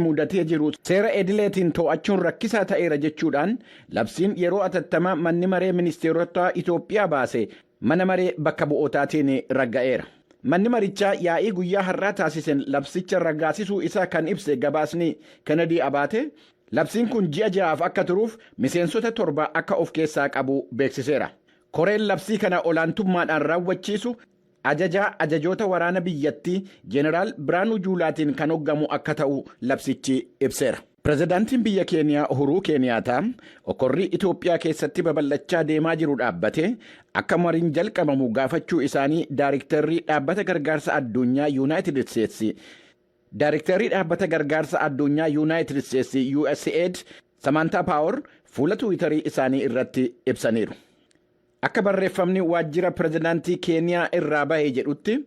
mudatee jiru seera edileetiin to'achuun rakkisaa ta'eera jechuudhaan labsiin yeroo atattamaa manni maree ministeerota Itoophiyaa baase mana maree bakka bu'ootaatiin ragga'eera. Manni marichaa yaa'ii guyyaa har'aa taasisen labsicha raggaasisuu isaa kan ibse gabaasni Kennedy Abaate labsiin kun ji'a ja'aaf akka turuuf miseensota 7 akka of keessaa qabu beeksiseera. Koreen labsii kana olaantummaadhaan raawwachiisu ajajoota waraana biyyattii Jeneraal Biraanuu Juulaatiin kan hoggamu akka ta'u labsichi ibseera. Pirezidaantiin biyya Keeniyaa Uhuruu Keeniyaataa okorrii Itoophiyaa keessatti babal'achaa deemaa jiru dhaabbate akka mariin jalqabamu gaafachuu isaanii Daayiriktarrii dhaabbata gargaarsa addunyaa Yuunaayitid Isteetsi USAID Samantaa Paawer fuula Tiwiitarii isaanii irratti ibsaniiru. Akka barreeffamni waajjira pirezidaantii Keeniyaa irraa bahe jedhutti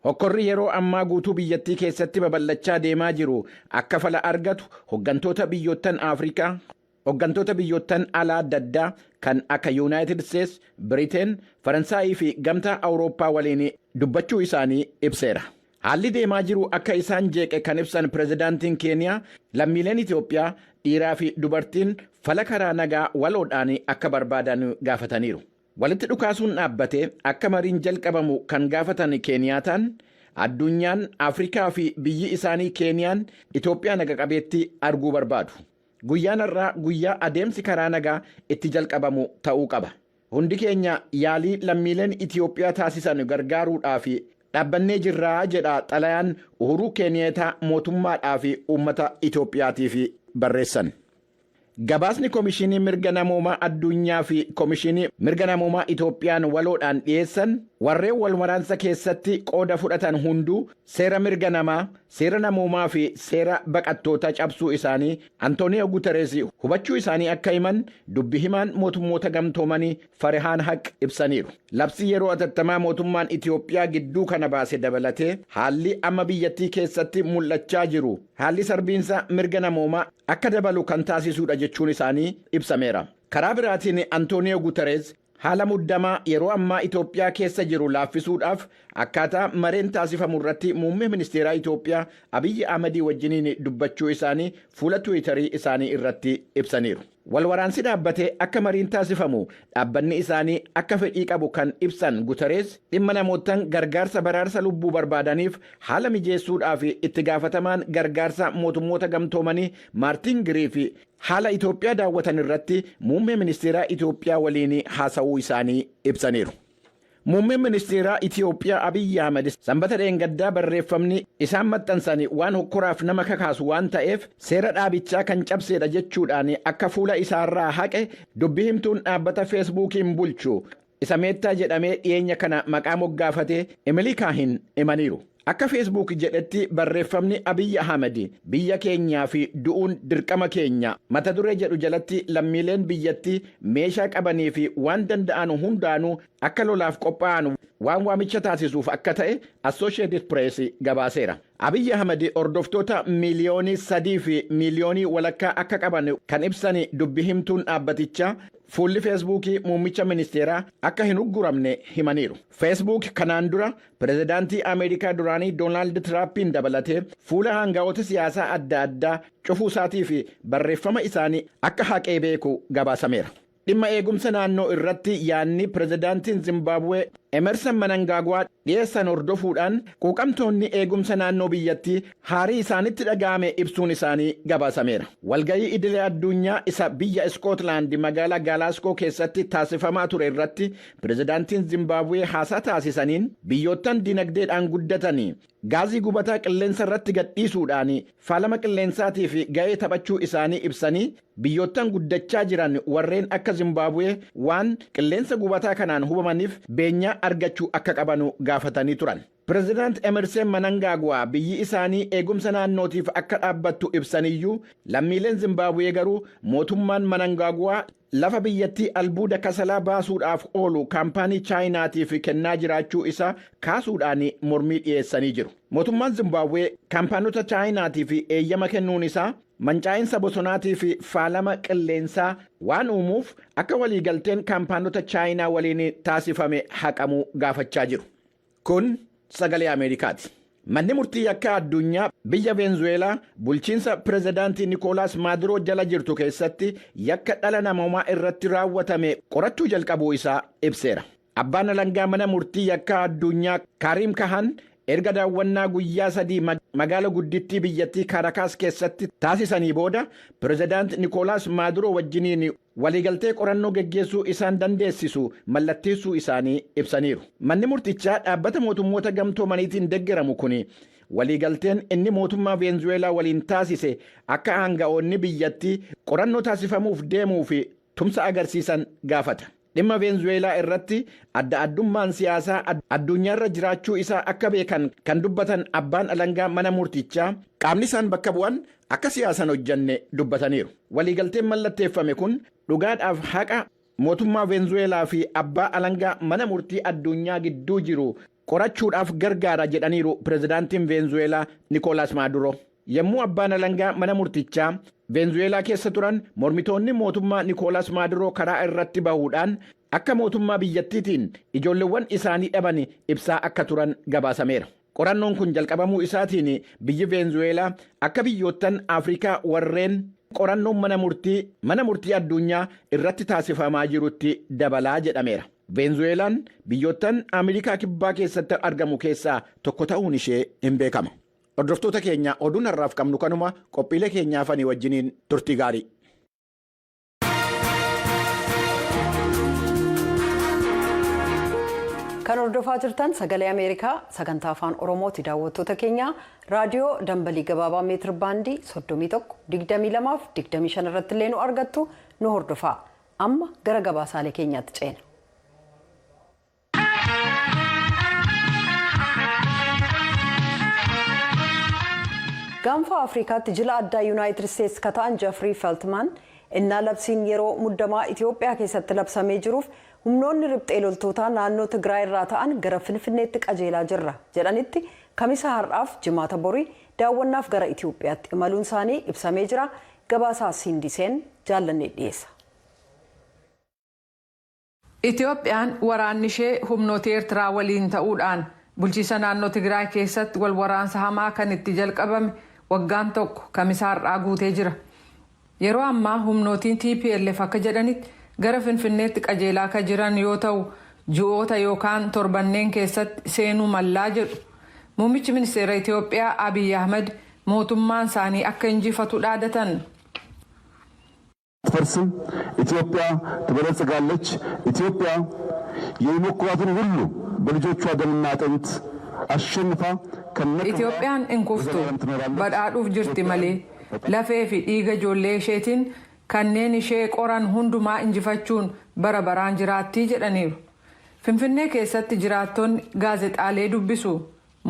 hokkorri yeroo ammaa guutuu biyyattii keessatti babal'achaa deemaa jiru akka fala argatu hoggantoota biyyoottan Afrikaa, hoggantoota biyyoottan alaa adda addaa kan akka Yuunaayitid Isteetsi, Biriteen, Faransaayii fi gamtaa Awurooppaa waliin dubbachuu isaanii ibseera. Haalli deemaa jiru akka isaan jeeqe kan ibsan pirezidaantiin Keeniyaa lammiileen Itoophiyaa dhiiraa fi dubartiin fala karaa nagaa waloodhaan akka barbaadan gaafataniiru. Walitti dhukaasuun dhaabbate akka mariin jalqabamu kan gaafatan Keeniyaataan addunyaan Afrikaa fi biyyi isaanii Keeniyaan Itoophiyaa naga qabeetti arguu barbaadu. Guyyaan har'aa guyyaa adeemsi karaa nagaa itti jalqabamu ta'uu qaba. Hundi keenya yaalii lammiileen Itoophiyaa taasisan gargaaruudhaaf dhaabbannee jirraa jedha xalayaan Uhuruu Keeniyaataa mootummaadhaa fi uummata Itoophiyaatiif barreessan. Gabaasni Komishinii Mirga Namoomaa Addunyaa fi Komishinii Mirga Namoomaa Itoophiyaan waloodhaan dhiyeessan warreen walwaraansa keessatti qooda fudhatan hunduu seera mirga namaa, seera namoomaa fi seera baqattoota cabsuu isaanii Antooniyo Guterees hubachuu isaanii akka himan dubbi himaan mootummoota gamtoomanii Farihaan Haq ibsaniiru. Labsii yeroo atattamaa mootummaan Itoophiyaa gidduu kana baase dabalatee haalli amma biyyattii keessatti mul'achaa jiru haalli sarbiinsa mirga namoomaa akka dabalu kan taasisuudha jechuun isaanii ibsameera. Karaa biraatiin Antooniyo Guterees haala muddamaa yeroo ammaa Itoophiyaa keessa jiru laaffisuudhaaf akkaataa mareen taasifamu irratti muummee ministeeraa Itoophiyaa Abiyyi Ahmedii wajjiniin dubbachuu isaanii fuula Tiwiitarii isaanii irratti ibsaniiru. Walwaraansi dhaabbatee akka mariin taasifamu dhaabbanni isaanii akka fedhii qabu kan ibsan Guterees dhimma namootaan gargaarsa baraarsa lubbuu barbaadaniif haala mijeessuudhaaf itti gaafatamaan gargaarsa mootummoota gamtoomanii Maartin Giriifi haala Itoophiyaa daawwatan irratti muummee ministeeraa Itoophiyaa waliin haasa'uu isaanii ibsaniiru. Muummeen ministeeraa Itoophiyaa Abiyyi Ahmed sanbata dheengaddaa barreeffamni isaan maxxansan waan hokkoraaf nama kakaasu waan ta'eef seera dhaabichaa kan cabseedha jechuudhaan akka fuula isaarraa haqe dubbi himtuun dhaabbata feesbuukiin bulchu isa meettaa jedhamee dhiyeenya kana maqaa moggaafatee Emilii Kaahin himaniiru. Akka feesbuuk jedhetti barreeffamni Abiyyi Ahmed biyya keenyaa fi du'uun dirqama keenya mata duree jedhu jalatti lammiileen biyyattii meeshaa qabanii fi waan danda'an hundaanuu akka lolaaf qophaa'an waan waamicha taasisuuf akka ta'e Associated Press gabaaseera. Abiyyi Ahmed hordoftoota miiliyoonii 3 fi miiliyoonii walakkaa akka qaban kan ibsan dubbi himtuun dhaabbatichaa fuulli feesbuukii muummicha ministeeraa akka hin ugguramne himaniiru. Feesbuuk kanaan dura pirezidaantii Ameerikaa duraanii Doonaald Tiraampiin dabalatee fuula hangaa'ota siyaasaa adda addaa cufuu isaatii fi barreeffama isaanii akka haqee beeku gabaasameera. Dhimma eegumsa naannoo irratti yaanni pirezidaantiin Zimbabwee Emerson Mnangagwa dhiyeessan hordofuudhaan quuqamtoonni eegumsa naannoo biyyattii haarii isaanitti dhaga'ame ibsuun isaanii gabaasameera. Walgayii idilee addunyaa isa biyya Iskootlaand magaalaa Galaasgoo keessatti taasifamaa ture irratti pirezidaantiin Zimbabwee haasaa taasisaniin biyyoottan dinagdeedhaan guddatanii gaazii gubataa qilleensa irratti gadhiisuudhaan faalama qilleensaatiif ga'ee taphachuu isaanii ibsanii biyyoottan guddachaa jiran warreen akka Zimbabwee waan qilleensa gubataa kanaan hubamaniif beenyaa argachuu akka qabanu gaafatanii turan. Pirezidaant Emerson Mnangagwa biyyi isaanii eegumsa naannootiif akka dhaabbattu ibsaniyyuu lammiileen Zimbabwee garuu mootummaan Mnangagwa lafa biyyattii albuuda kasalaa baasuudhaaf oolu kaampaanii Chaayinaatiif kennaa jiraachuu isaa kaasuudhaan mormii dhiyeessanii jiru. Mootummaan Zimbabwee kaampaanota Chaayinaatiif eeyyama kennuun isaa mancaa'insa bosonaatii fi faalama qilleensaa waan uumuuf akka waliigalteen kaampaanota Chaayinaa waliin taasifame haqamuu gaafachaa jiru. Kun sagalee Ameerikaati. Manni murtii yakkaa addunyaa biyya Veenzuweelaa bulchiinsa pirezidaantii Nikolaas Maaduroo jala jirtu keessatti yakka dhala namoomaa irratti raawwatame qorachuu jalqabuu isaa ibseera. Abbaan alangaa mana murtii yakkaa addunyaa Karim Kahan erga daawwannaa guyyaa 3 magaala guddittii biyyattii Caracas keessatti taasisanii booda pirezidaant Nikolaas Maaduroo wajjiniin waliigaltee qorannoo geggeessuu isaan dandeessisu mallatteessuu isaanii ibsaniiru. Manni murtichaa dhaabbata mootummoota gamtoomaniitiin deeggaramu kun waliigalteen inni mootummaa Veenzuweelaa waliin taasise akka aanga'oonni biyyattii qorannoo taasifamuuf deemuu fi tumsa agarsiisan gaafata. Dhimma Veenzuweelaa irratti adda addummaan siyaasaa addunyaarra jiraachuu isaa akka beekan kan dubbatan abbaan alangaa mana murtichaa qaamni isaan bakka bu'an akka siyaasan hojjanne dubbataniiru. Waliigalteen mallatteeffame kun dhugaadhaaf haqa mootummaa Veenzuweelaa fi abbaa alangaa mana murtii addunyaa gidduu jiru qorachuudhaaf gargaara jedhaniiru pirezidaantiin Veenzuweelaa Nikolaas Maaduroo. Yommuu abbaan alangaa mana murtichaa Veenzuweelaa keessa turan mormitoonni mootummaa Nikolaas Maaduroo karaa irratti bahuudhaan akka mootummaa biyyattiitiin ijoolleewwan isaanii dhaban ibsaa akka turan gabaasameera. Qorannoon kun jalqabamuu isaatiin biyyi Veenzuweelaa akka biyyoottan Afrikaa warreen qorannoon mana murtii addunyaa irratti taasifamaa jirutti dabalaa jedhameera. Veenzuweelaan biyyoottan Ameerikaa kibbaa keessatti argamu keessaa tokko ta'uun ishee hin beekama. Hordoftoota keenya oduun har'aaf qabnu kanuma qophiilee keenyaaf ani wajjiniin turtii gaarii. Kan hordofaa jirtan sagalee Ameerikaa sagantaa afaan Oromooti. Daawwattoota keenya raadiyoo dambalii gabaabaa meetir baandii 31 22 fi 25 irratti illee nu argattu nu hordofaa. Amma gara gabaasaalee keenyaatti ceena. Gaanfa Afrikaatti jila addaa Yuunaayitid Isteetsi kataan Jeffrey Feltman innaa labsiin yeroo muddamaa Itoophiyaa keessatti labsamee jiruuf humnoonni riphxee loltootaa naannoo Tigraay irraa ta'an gara Finfinneetti qajeelaa jirra jedhanitti kamisa har'aaf jimaata borii daawwannaaf gara Itoophiyaatti imaluun isaanii ibsamee jira. Gabaasaa Sindiseen jaallannee dhiyeessa. Itoophiyaan waraanni ishee humnoota Eertiraa waliin ta'uudhaan bulchiisa naannoo Tigraay keessatti wal waraansa hamaa kan itti jalqabame waggaan tokko kamisa har'aa guutee jira. Yeroo ammaa humnootiin TPLF akka jedhanitti gara Finfinneetti qajeelaa kan jiran yoo ta'u ji'oota yookaan torbanneen keessatti seenuu mallaa jedhu. Muummichi ministeera Itoophiyaa Abiy Ahmed mootummaan isaanii akka injifatu dhaadatan. ትፈርስም ኢትዮጵያ ትበለጽጋለች ኢትዮጵያ የሚሞክሯትን ሁሉ በልጆቿ ደምና አጥንት አሸንፋ Itoophiyaan inkuftu badhaadhuuf jirti malee lafee fi dhiiga ijoollee isheetiin kanneen ishee qoran hundumaa injifachuun bara baraan jiraattii jedhaniiru. Finfinnee keessatti jiraattonni gaazexaalee dubbisu.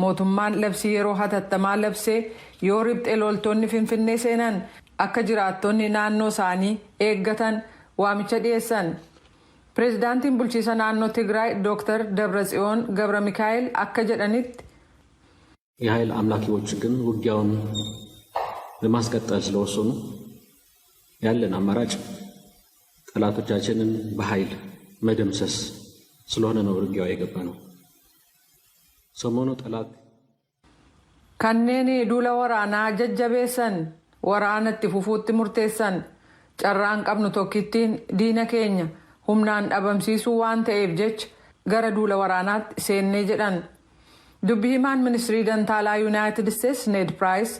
Mootummaan labsii yeroo hatattamaa labsee yoo riphxee loltoonni Finfinnee seenan akka jiraattonni naannoo isaanii eeggatan waamicha dhiyeessan. Pireezidaantiin bulchiisa naannoo Tigraay Dr. Dabratsiyoon Gabra Mikaa'el akka jedhanitti የኃይል አምላኪዎች ግን ውጊያውን ለማስቀጠል ስለወሰኑ ያለን አማራጭ ጠላቶቻችንን በኃይል መደምሰስ ስለሆነ ነው ውጊያው የገባ ነው። ሰሞኑ ጠላት kanneen duula waraanaa jajjabeessan waraanatti fufuutti murteessan carraan qabnu tokkittiin diina keenya humnaan dhabamsiisuu waan ta'eef jecha gara duula waraanaatti seennee jedhan. Dubbi himaan ministirii dantaalaa Yuunaayitid Isteetsi Ned Piraayis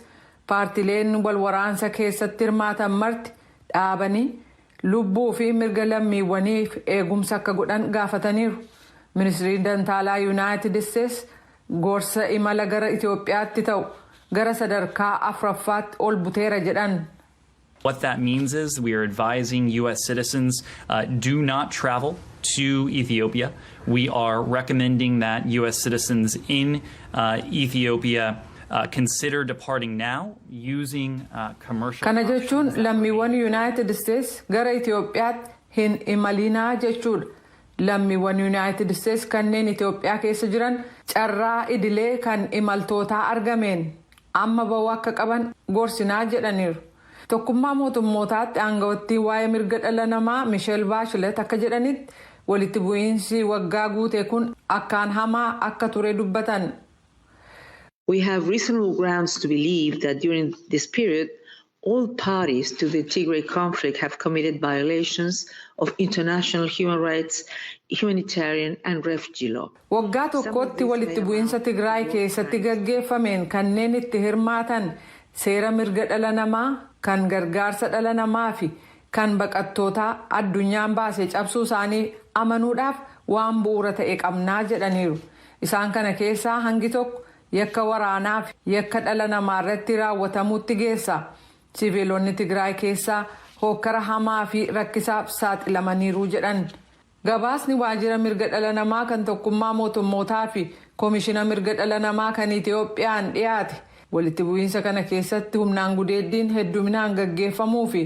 paartileen wal waraansa keessatti hirmaatan marti dhaabanii lubbuu fi mirga lammiiwwaniif eegumsa akka godhan gaafataniiru. Ministirii dantaalaa Yuunaayitid Isteetsi gorsa imala gara Itoophiyaatti ta'u gara sadarkaa afuraffaatti ol buteera jedhan. What that means is we are advising U.S. citizens do not travel to Ethiopia. We are recommending that U.S. citizens in Ethiopia consider departing now using commercial. Kana jechuun lammiiwwan United States gara Itoophiyaatti hin imalinaa jechuudha. Lammiiwwan United States kanneen Itoophiyaa keessa jiran carraa idilee kan imaltootaa argameen amma ba'uu akka qaban gorsinaa jedhaniiru. Tokkummaa mootummootaatti aangawattii waa'ee mirga dhala namaa Michelle Bachelet akka jedhanitti walitti bu'iinsi waggaa guute kun akkaan hamaa akka ture dubbatan. We have reasonable grounds to believe that during this period, all parties to the Tigray conflict have committed violations of international human rights, humanitarian and refugee law. Waggaa tokkotti walitti bu'iinsa Tigraay keessatti gaggeeffameen kanneen itti hirmaatan seera mirga dhala namaa, kan gargaarsa dhala namaa fi kan baqattootaa addunyaan baase cabsuu isaanii amanuudhaaf waan bu'uura ta'e qabnaa jedhaniiru. Isaan kana keessaa hangi tokko yakka waraanaa fi yakka dhala namaa irratti raawwatamuutti geessa. Siviilonni Tigraay keessaa hokkara hamaa fi rakkisaaf saaxilamaniiru jedhan. Gabaasni waajjira mirga dhala namaa kan tokkummaa mootummootaa fi koomishina mirga dhala namaa kan Itiyoophiyaan dhiyaate walitti bu'iinsa kana keessatti humnaan gudeeddiin hedduminaan gaggeeffamuu fi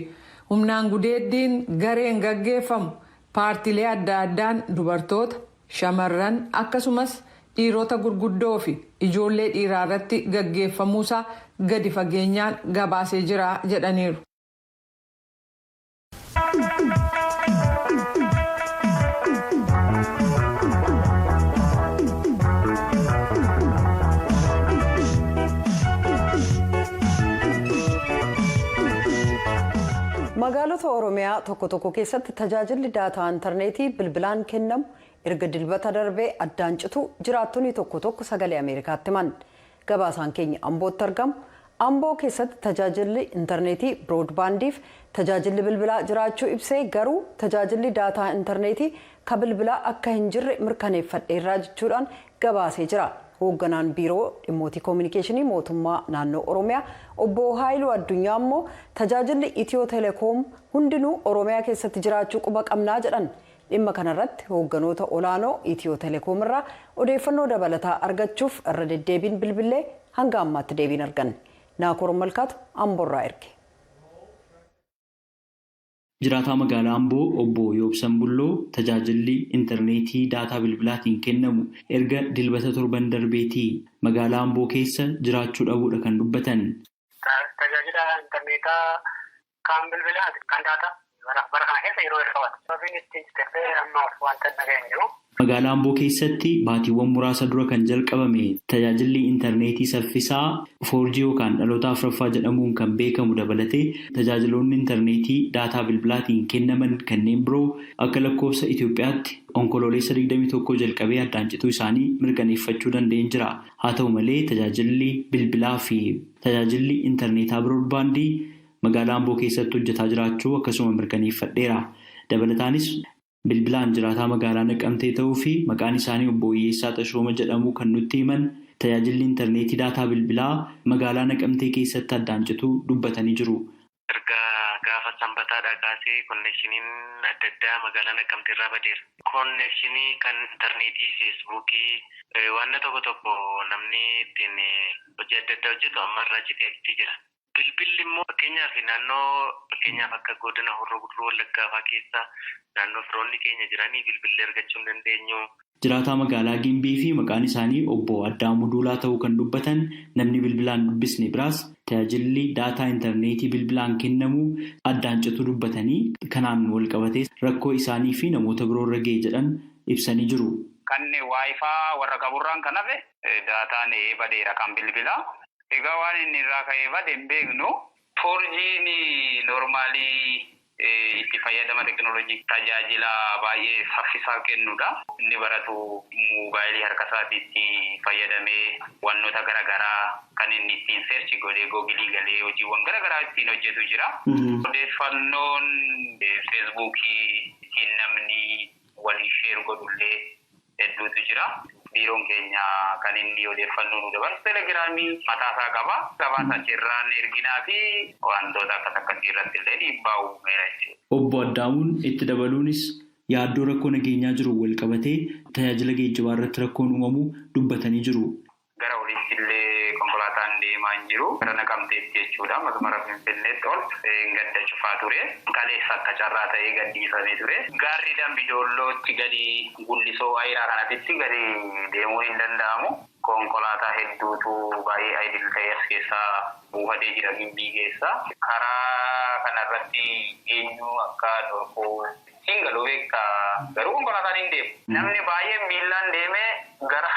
humnaan gudeeddiin gareen gaggeeffamu paartilee adda addaan dubartoota, shamarran akkasumas dhiirota gurguddoo fi ijoollee dhiiraa irratti gaggeeffamuusaa gadi fageenyaan gabaasee jira jedhaniiru. Magaalota Oromiyaa tokko tokko keessatti tajaajilli daataa intarneetii bilbilaan kennamu erga dilbata darbee addaan citu jiraattonni tokko tokko sagalee Ameerikaatti himan. Gabaasaan keenya Ambootti argamu. Amboo keessatti tajaajilli intarneetii biroodbaandiif tajaajilli bilbilaa jiraachuu ibsee garuu tajaajilli daataa intarneetii ka bilbilaa akka hin jirre mirkaneeffadheerraa jechuudhaan gabaasee jira. Hoogganaan biiroo dhimmoota koominikeeshinii mootummaa naannoo Oromiyaa obbo Haayiluu Addunyaa immoo tajaajilli Itiyoo Telekoom hundinuu Oromiyaa keessatti jiraachuu quba qabnaa jedhan. Dhimma kanarratti hoogganoota olaanoo Itiyoo Telekoom irraa odeeffannoo dabalataa argachuuf irra deddeebiin bilbilee hanga ammaatti deebiin arganne. Naakoor Malkaatu Amboorraa erge. Jiraataa magaalaa Amboo obbo Yoobsan Bulloo tajaajilli intarneetii daataa bilbilaatiin kennamu erga dilbata torban darbeetii magaalaa Amboo keessa jiraachuu dhabuudha kan dubbatan. Tajaajila intarneetaa kan bilbilaati kan daataa bara kana keessa yeroo irraawwatu. Sababiin ittiin citee ammaaf wanta nagaheen jiru. Magaalaa Amboo keessatti baatiiwwan muraasa dura kan jalqabame tajaajilli intarneetii saffisaa 4G yookaan dhaloota afuraffaa jedhamuun kan beekamu dabalatee tajaajiloonni intarneetii daataa bilbilaatiin kennaman kanneen biroo akka lakkoofsa Itoophiyaatti onkololeessa 21 jalqabee addaan cituu isaanii mirkaneeffachuu danda'een jira. Haa ta'u malee tajaajilli bilbilaa fi tajaajilli intarneetaa biroodbaandii magaalaa Amboo keessatti hojjetaa jiraachuu akkasuma mirkaneeffadheera. Dabalataanis bilbilaan jiraataa magaalaa Naqamtee ta'uu fi maqaan isaanii obbo Hiyyeessaa Tashooma jedhamu kan nutti himan tajaajilli intarneetii daataa bilbilaa magaalaa Naqamtee keessatti addaan cituu dubbatanii jiru. Erga gaafa sanbataadhaa kaasee konneekshiniin adda addaa magaalaa Naqamtee irraa badeera. Konneekshinii kan intarneetii, feesbuukii waan tokko namni ittiin hojii adda addaa hojjetu amma irraa citeetti jira. Bilbilli immoo fakkeenyaaf akka godina Horroo Guduruu Wallaggaa keessa naannoo firoonni keenya jiranii bilbillee argachuu hin dandeenyu. Jiraataa magaalaa Gimbii fi maqaan isaanii obbo Addaamuu Duulaa ta'uu kan dubbatan namni bilbilaan dubbisne biraas tajaajilli daataa intarneetii bilbilaan kennamu addaan cituu dubbatanii kanaan wal qabatee rakkoo isaanii fi namoota biroo irra ga'e jedhan ibsanii jiru. Kan waayifaa warra qaburraan kan hafe daataan badeera kan bilbilaa. Egaa waan inni irraa ka'ee bade hin beeknu 4G'n noormaalii itti fayyadama teekinooloojii tajaajila baay'ee saffisaa kennuudha. Inni baratu moobaayilii harka isaatiitti fayyadamee wantoota garaagaraa kan inni ittiin seerchi godhee googilii galee hojiiwwan garaagaraa ittiin hojjetu jira. Odeeffannoon feesbuukii ittiin namni walii sheer godhullee hedduutu jira. Biiroon keenya kan inni odeeffannoo nu dabarsu telegiraamii mataasaa qaba. Gabaasa achirraan erginaa fi wantoota akkasii irratti illee dhiibbaa uumeera jechuudha. Obbo Addaamuun itti dabaluunis yaaddoo rakkoo nageenyaa jiru wal qabatee tajaajila geejjibaa irratti rakkoon uumamu dubbatanii jiru. Gara oliitti illee konkolaataan deemaa hin jiru. Gara Naqamteetti jechuudha. Masmara Finfinneetti ol gadda cufaa ture. Kaleessa akka carraa ta'ee gadhiifamee ture. Gaarri Dambidoollootti gadi gullisoo ayiraa kanatti gadi deemuu hin danda'amu. Konkolaataa hedduutu baay'ee ayidil ta'e as keessaa buufatee jira Gimbii keessa. Karaa kanarratti eenyu akka dhorkuu hin galu beekta. Garuu konkolaataan hin deemu. Namni baay'ee miillaan deemee gara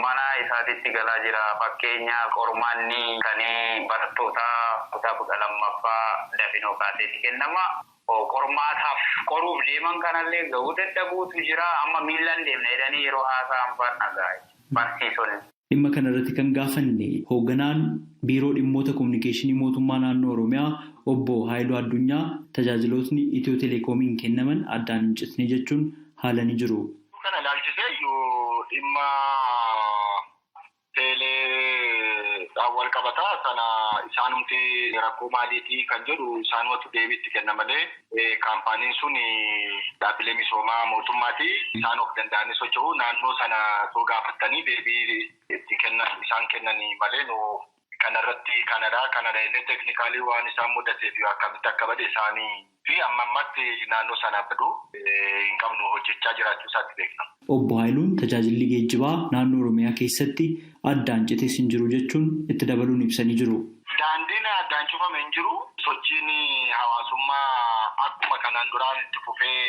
mana isaa barnootaatitti galaa jira. Fakkeenyaaf qormaanni kan barattoota kutaa 12ffaa dafinoo kaaseetti kennama. Qormaataaf qoruuf deeman kanallee gahuu dadhabuutu jira. Amma miilaan deemna jedhanii yeroo haasa'an barnagaa barsiisonni. Dhimma kanarratti kan gaafanne hoogganaan biiroo dhimmoota kominikeeshinii mootummaa naannoo Oromiyaa obbo Haayiluu Addunyaa tajaajilootni Itiyoo Telekoomiin kennaman addaan hin citne jechuun haalanii jiru. Kana ilaalchisee dhimma teeleedhaan wal qabataa sana isaanumti rakkoo maaliitii kan jedhu isaanumatu deebiitti kenna malee kaampaaniin sun dhaabbilee misoomaa mootummaati. Isaan of danda'anii socho'u naannoo sana soo gaafatanii deebii itti kennan isaan kennanii malee kanarratti kanadha illee teeknikaalii waan isaan mudateef akkamitti akka bade isaanii fi amma ammatti naannoo sana badu hin qabnu hojjechaa jiraachuu isaatti beekna. Obbo Haayiluun tajaajilli geejjibaa naannoo Oromiyaa keessatti addaan citee hin jiru jechuun itti dabaluun ibsanii jiru. Daandiin addaan cufame hin jiru. Sochiin hawaasummaa akkuma kanaan duraan itti fufee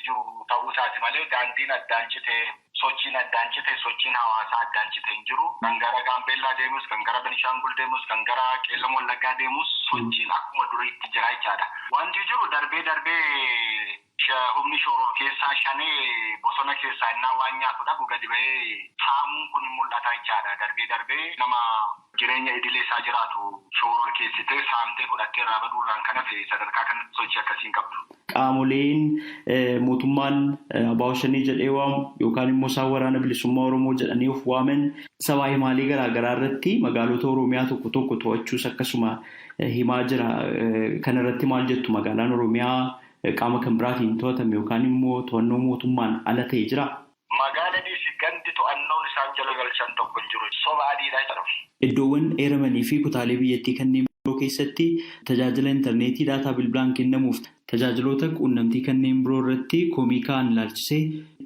jiru ta'uu isaati malee daandiin addaan citee sochiin addaan citee sochiin hawaasaa addaan citee hin jiru. Kan gara Gaambeellaa deemus, kan gara Benishaangul deemus, kan gara Qeellam Wallaggaa deemus sochiin akkuma duriitti jira jechaadha. Wanti jiru darbee humni shoror keessaa shanee bosona keessaa innaa waan nyaatudha gadi bahee saamuun kun mul'ata jechaadha. Darbee nama jireenya idilee isaa jiraatu shoror keessitee saamtee fudhattee irraa baduurraan kan hafe sadarkaa kanatti sochii akkasiin qabdu. Qaamoleen mootummaan Abaawo Shanee jedhee waamu yookaan immoo isaan waraana bilisummaa Oromoo jedhanii of waaman sabaa himaalee garaagaraa irratti magaalota Oromiyaa tokko to'achuus akkasuma himaa jira. Kanarratti maal jettu? Magaalaan Oromiyaa qaama kan biraatiin to'atame yookaan immoo to'annoo mootummaan ala ta'e jira. Magaaladii fi gandi to'annoon isaan jala galchan tokko hin jiru. Soba adiidhaa jedhamu. Iddoowwan eeramanii fi kutaalee biyyattii kanneen biroo keessatti tajaajila intarneetii daataa bilbilaan kennamuuf tajaajiloota quunnamtii kanneen biroo irratti komii ka'an ilaalchisee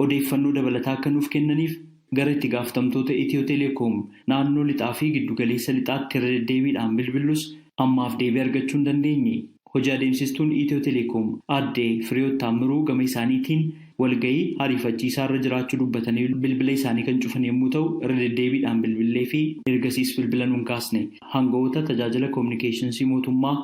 odeeffannoo dabalataa akka nuuf kennaniif gara itti gaafatamtoota Itiyoo Telekoom naannoo lixaa fi giddugaleessa lixaatti irra deddeebiidhaan bilbillus ammaaf deebii argachuu hin dandeenye. Hojii adeemsistuun Itiyoo Telekoom aadde Firiyoot Taammiruu gama isaaniitiin walgahii ariifachiisaa irra jiraachuu dubbatanii bilbila isaanii kan cufan yommuu ta'u irra deddeebiidhaan bilbilee fi ergasiis bilbila nuun kaasne. Hangawoota tajaajila kominikeeshinii mootummaa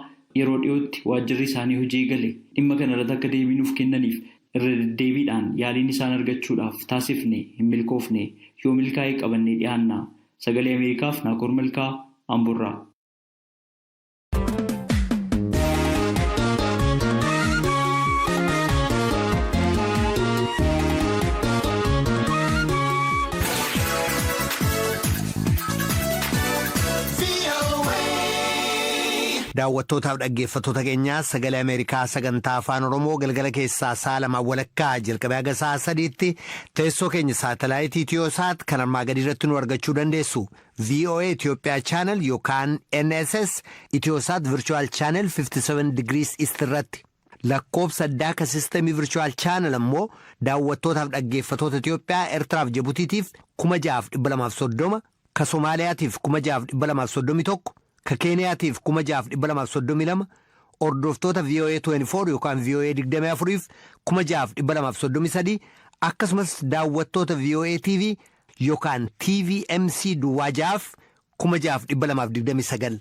yeroo dhiyootti waajjirri isaanii hojii eegale dhimma kanarratti akka deebii nuuf kennaniif irra deddeebiidhaan yaaliin isaan argachuudhaaf taasifne hin milkoofne. Yoo milkaa'ee qabannee dhiyaanna. Sagalee Ameerikaaf Naakoor Malkaa Amburraa. Daawwattootaaf dhaggeeffattoota keenyaa sagalee Ameerikaa sagantaa afaan Oromoo galgala keessaa sa'a 2 walakkaa jalqabee haga sa'a 3tti teessoo keenya saatalaayitii Itiyoosaat kan armaa gadii irratti nu argachuu dandeessu. VOA Itoophiyaa Channel yookaan NSS Itiyoosaat Virtual Channel 57 degrees East irratti. Lakkoobsa addaa ka sistemii Virtual Channel ammoo daawwattootaaf dhaggeeffattoota Itoophiyaa Eertiraaf Jibutiitiif 6,230 ka Somaaliyaatiif 6,231 ka Keeniyaatiif 6,232 hordoftoota VOA 24 yookaan VOA 24f 6,233 akkasumas daawwattoota VOA TV yookaan TVMC duwwaajaaf 6,229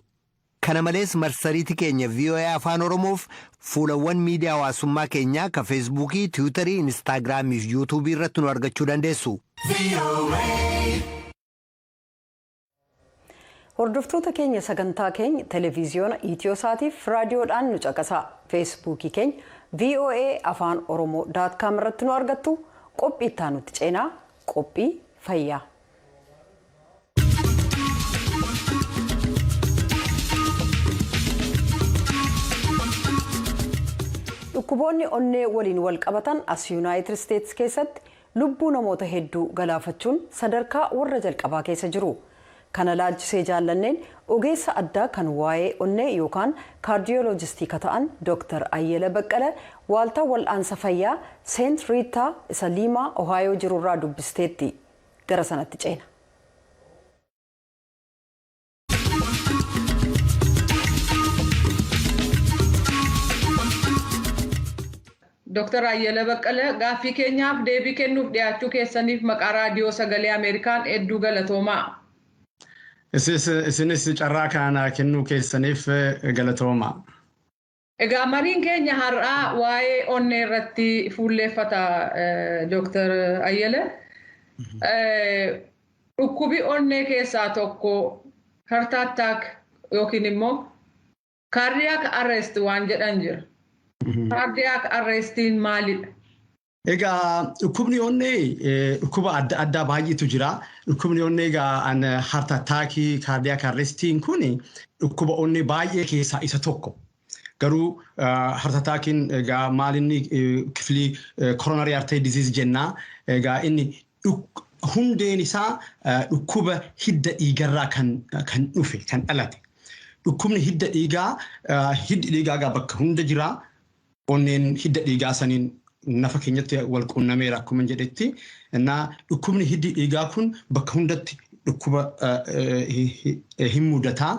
kana malees marsariitii keenya VOA afaan Oromoof fuulawwan miidiyaa hawaasummaa keenyaa ka Feesbuukii, Tiwiitarii, Inistaagiraamii fi Yuutuubii irratti nu argachuu dandeessu. Hordoftoota keenya sagantaa keenya televiziyoona Itiyoosaatiif raadiyoodhaan nu caqasaa. Feesbuukii keenya VOA afaan Oromoo.com irratti nu argattu. Qophii itti aanutti ceenaa qophii fayyaa. Dhukkuboonni onnee waliin wal qabatan as Yuunaayitid Isteetsi keessatti lubbuu namoota hedduu galaafachuun sadarkaa warra jalqabaa keessa jiru. Kana laalchisee jaallanneen ogeessa addaa kan waa'ee onnee yookaan kaardiyooloojistii ka ta'an Dr. Ayyala Baqqala waaltaa wal'aansa fayyaa Seent Riitaa isa Liimaa Ohaayoo jirurraa dubbisteetti. Gara sanatti ceena. Dr. Ayyala Baqqala gaaffii keenyaaf deebii kennuuf dhiyaachuu keessaniif maqaa raadiyoo sagalee Ameerikaan hedduu galatoomaa. isinis carraa kana kennuu keessaniif galatooma. Egaa mariin keenya har'aa waa'ee onnee irratti fuulleeffata Dr. Ayyele. Dhukkubi onnee keessaa tokko heart attack yookiin immoo cardiac arrest waan jedhan jira. Cardiac arrestiin maalidha? Egaa dhukkubni onnee dhukkuba adda addaa baay'eetu jira. Dhukkubni onnee egaa heart attack cardiac arrestiin kuni dhukkuba onnee baay'ee keessaa isa tokko. Garuu heart attackiin egaa maalinni kifilii coronary artery disease jenna. Egaa inni hundeen isaa dhukkuba hidda dhiigarraa kan dhufe kan dhalate. Dhukkubni hidda dhiigaa bakka hunda jira. Onneen hidda dhiigaa saniin nafa keenyatti wal quunnameera akkuma jedhetti. Dhukkubni hiddi dhiigaa kun bakka hundatti dhukkuba hin mudataa.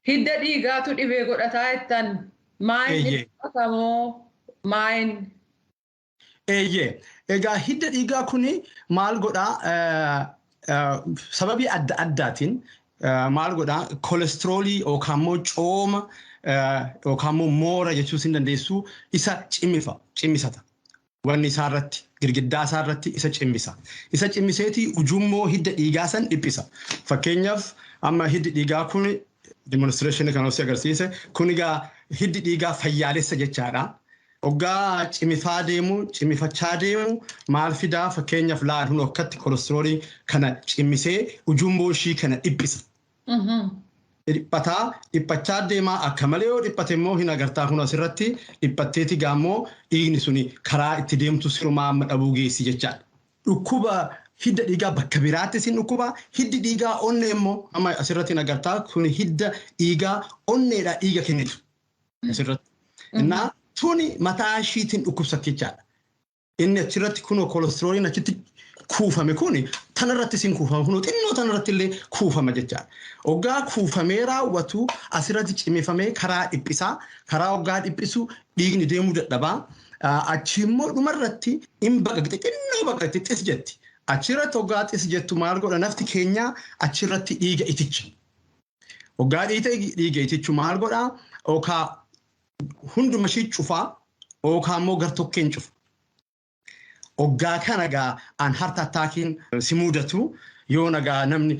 Hidda dhiigaatu dhibee godhataa jettan maayin dhibatamoo maayin? Egaa hidda dhiigaa kuni maal godhaa sababii adda addaatiin maal godhaa kolesteroolii yookaan immoo cooma yookaan immoo moora jechuus hin dandeessu isa cimmisata. Wanni isaarratti girgiddaa isaarratti isa cimmisa. Isa cimmiseeti ujummoo hidda dhiigaa san dhiphisa. Fakkeenyaaf amma hiddi dhiigaa kun demonstration kan osoo agarsiise kun egaa hiddi dhiigaa fayyaalessa jechaadha. Oggaa cimmifachaa deemu maal fidaa fakkeenyaaf laaluun akkatti kolesteroolii kana cimmisee ujummoo ishii kana dhiphisa. Dhiphachaa deemaa akka malee yoo dhiphate immoo hin agartaa kun asirratti dhiphatteeti gaammoo dhiigni suni karaa itti deemtu sirumaa amma dhabuu geessi jechaadha. Dhukkuba hidda dhiigaa bakka biraatti sin dhukkuba hiddi dhiigaa onnee immoo amma asirratti hin agartaa kun hidda dhiigaa onneedhaa dhiiga kennitu asirratti. Innaa tuni mataa ishiitiin dhukkubsachichaadha. Inni achirratti kunoo kolesterooliin achitti kuufame kuni tanarratti sin kuufama kunoo xinnoo tanarratti illee kuufama jechaadha. Oggaa kuufamee raawwatu asirratti cimifamee karaa dhiphisaa karaa oggaa dhiphisu dhiigni deemuu dadhabaa. Achi immoo dhumarratti hin baqaqxe xinnoo baqaqxe xis jetti. Achirratti oggaa xis jettu maal godha nafti keenya achirratti dhiiga iticha. Oggaa dhiiga itichu maal godhaa okaa hunduma ishii cufaa yookaan immoo gartokkeen cufa. Oggaa kana gaa an heart attackiin si mudatu yoo nagaa namni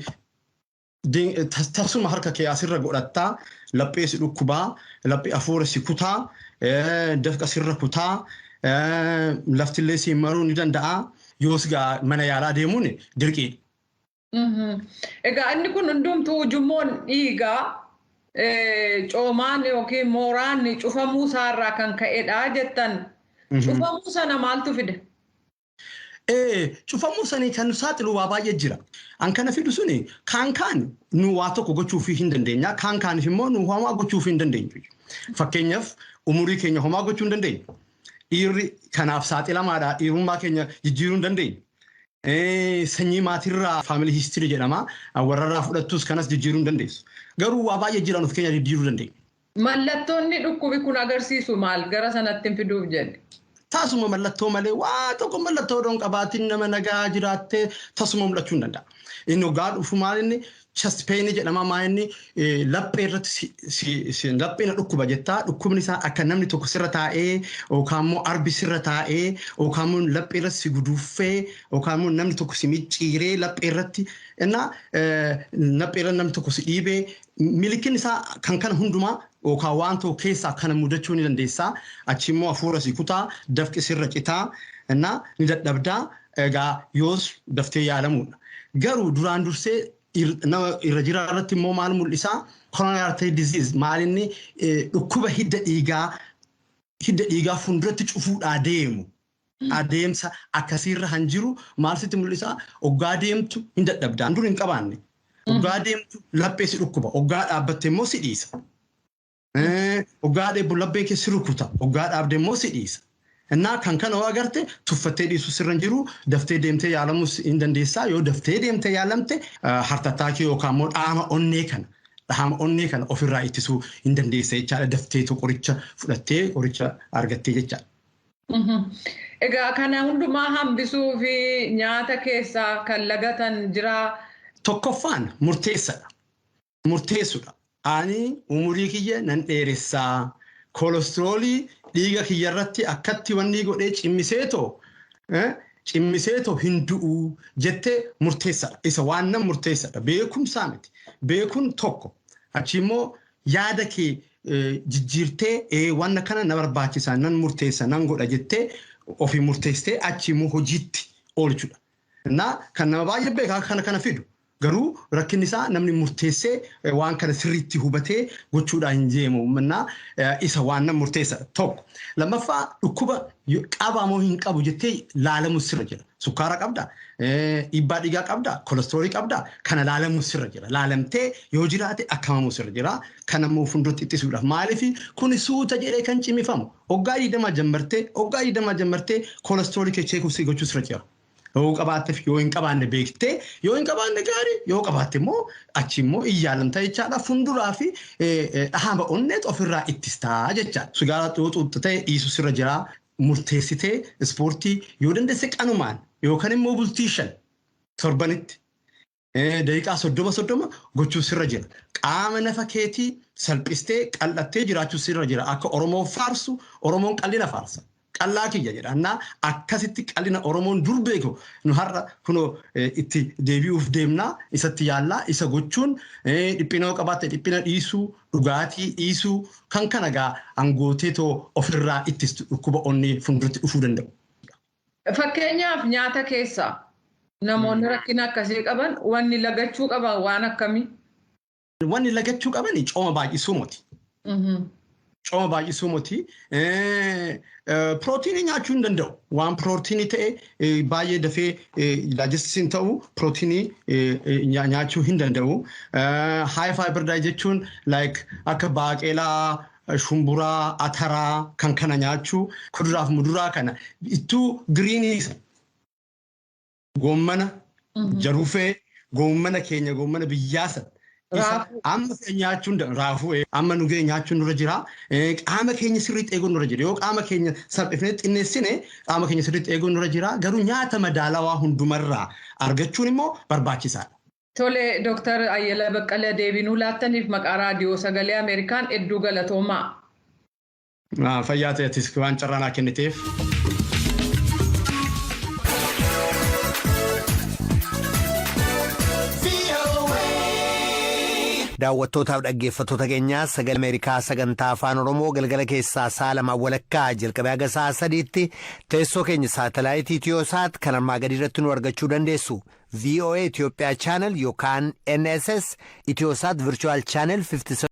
tasuma harka kee asirra godhattaa laphee si dhukkubaa laphee afuura si kutaa dafqa sirra kutaa laftillee si maruu ni danda'a yoos gaa mana yaalaa deemuun dirqiidha. Egaa inni kun hundumtuu ujummoon dhiigaa coomaan yookiin mooraan cufamuu isaarraa kan ka'edha jettan. Cufamuu sana maaltu fide? Cufamuu sanii kan saaxilu waa baay'ee jira. An kana fidu suni kaan nu waa tokko gochuuf hin dandeenya. Kaaniif immoo nu homaa gochuuf hin dandeenyu. Fakkeenyaaf umurii keenya homaa gochuu hin dandeenyu. Dhiirri kanaaf saaxilamaadha. Dhiirummaa keenya jijjiiruu hin dandeenyu. Sanyii maatirraa faamilii histirii jedhama. Warrarraa fudhattus kanas jijjiiruu hin dandeessu. Garuu waa baay'ee jiran of keenya jijjiiruu dandeenya. Mallattoonni dhukkubi kun agarsiisu maal gara sanatti hin fiduuf jedhe? Taasuma mallattoo malee waa tokko mallattoo doon qabaatiin nama nagaa jiraattee tasuma mul'achuu hin danda'a. Inni ogaa dhufu maal inni chest pain jedhama maa inni laphee irratti laphee na dhukkuba jettaa dhukkubni isaa akka namni tokko sirra taa'ee yookaan immoo arbi sirra taa'ee yookaan immoo laphee irratti si guduuffee yookaan immoo namni tokko si micciiree laphee irratti innaa laphee irratti namni tokko si dhiibee milikin isaa kan kana hundumaa yookaan waan tokko keessaa kana mudachuu ni dandeessaa. Achi immoo hafuura si kutaa dafqi sirra citaa innaa ni dadhabdaa egaa yoos daftee yaalamuudha. Garuu duraan dursee nama irra jiraa irratti immoo maal mul'isaa coronary artery disease maal inni dhukkuba hidda dhiigaa fuulduratti cufuudhaa deemu. Adeemsa akkasiirra han jiru maal sitti mul'isaa oggaa deemtu hin dadhabdaan dur hin qabaanne. Oggaa deemtu laphee si dhukkuba oggaa dhaabbatte immoo si dhiisa. Oggaa dheebbu laphee kee si rukuta oggaa dhaabde immoo si dhiisa. Innaa kan kana waa agarte tuffattee dhiisu sirra hin jiru daftee deemtee yaalamus hin dandeessaa yoo daftee deemtee yaalamte heart attack yookaan immoo dhaama onnee kana ofirraa ittisuu hin dandeessa jechaadha dafteetu qoricha fudhattee qoricha argattee jechaadha. Egaa kana hundumaa hambisuu fi nyaata keessaa kan lagatan jira. Tokkoffaan murteessadha. murteessudha. Ani umurii kiyya nan dheeressaa kolesteroolii dhiiga kiyyarratti akkatti wanni godhee cimmiseetoo hin du'u jettee murteessadha. Isa waan nan murteessadha. Beekumsaa miti. Beekuun tokko achi immoo yaada kee jijjiirtee wanna kana na barbaachisa nan murteessa nan godha jettee ofii murteessitee achi immoo hojiitti oolchudha. Kan nama baay'ee beekaa kana fidu. Garuu rakkinni isaa namni murteessee waan kana sirriitti hubatee gochuudhaan hin deemu. Isa waan nan murteessadha tokko. Lammaffaa dhukkuba qabaa moo hin qabu jettee laalamu sirra jira. Sukkaara qabdaa, dhiibbaa dhiigaa qabdaa, kolesteroolii qabdaa kana laalamu sirra jira. Laalamtee yoo jiraate akkamamu sirra jira. Kana immoo fuuldratti ittisuudhaaf. Maaliif kun suuta jedhee kan cimifamu. Waggaa 20 jammartee kolesteroolii kee cheekuuf gochuu sirra jira. Yoo qabaateef yoo hin qabaanne beektee yoo hin qabaanne gaarii yoo qabaatte immoo achi immoo iyyaalamta jechaadha funduraa fi dhahama onneet ofirraa ittistaa jechaadha. Sigaaraa xuuxuutta ta'e dhiisu sirra jira murteessitee ispoortii yoo dandeesse qanumaan yookaan immoo bultii 5 torbanitti daqiiqaa 30 gochuu sirra jira. Qaama nafa keetii salphistee qal'attee jiraachuu sirra jira. Akka Oromoo faarsu Oromoon qallina faarsa. Qallaa kiyya jedha. Akkasitti qallina Oromoon dur beeku nu har'a kunoo itti deebi'uuf deemnaa isatti yaallaa isa gochuun dhiphina qabaatte dhiphina dhiisuu dhugaatii dhiisuu kan kana gaa angooteetoo ofirraa ittistu dhukkuba onnee fuulduratti dhufuu danda'u. Fakkeenyaaf nyaata keessaa namoonni rakkina akkasii qaban wanni lagachuu qaban waan akkamii? Wanni lagachuu qabani cooma baay'isuu miti. Cooma baay'isuu miti. Pirootiinii nyaachuu hin danda'u. Waan pirootiinii ta'e baay'ee dafee daayijestiiin ta'u pirootiinii nyaachuu hin danda'u. High fiber diet jechuun akka baaqelaa, shumburaa, ataraa kan kana nyaachuu kuduraaf muduraa kana ittuu giriinii goommana, jarufee, goommana keenya goommana biyyaasan. Amma nyaachuun raafuu amma nugee nyaachuun nurra jira. Qaama keenya sirriitti eeguun nurra jira. Yoo qaama keenya salphifnee xinneessine qaama keenya sirriitti eeguun nurra jira. Garuu nyaata madaalawaa hundumarraa argachuun immoo barbaachisaadha. Tole Dr. Ayyala Baqqalee deebinuu laattaniif maqaa raadiyoo sagalee Ameerikaan hedduu galatoomaa. Fayyaa ta'eetis waan carraa kenniteef. Daawwattootaaf dhaggeeffattoota keenyaa sagalee Ameerikaa sagantaa afaan Oromoo galgala keessaa sa'a 2:00 jalqabee haga sa'a 3tti teessoo keenya saatalaayitii Itiyoosaat kan armaa gadii irratti nu argachuu dandeessu. VOA Itoophiyaa chaanel yookaan NSS Itiyoosaat Virtual Channel 57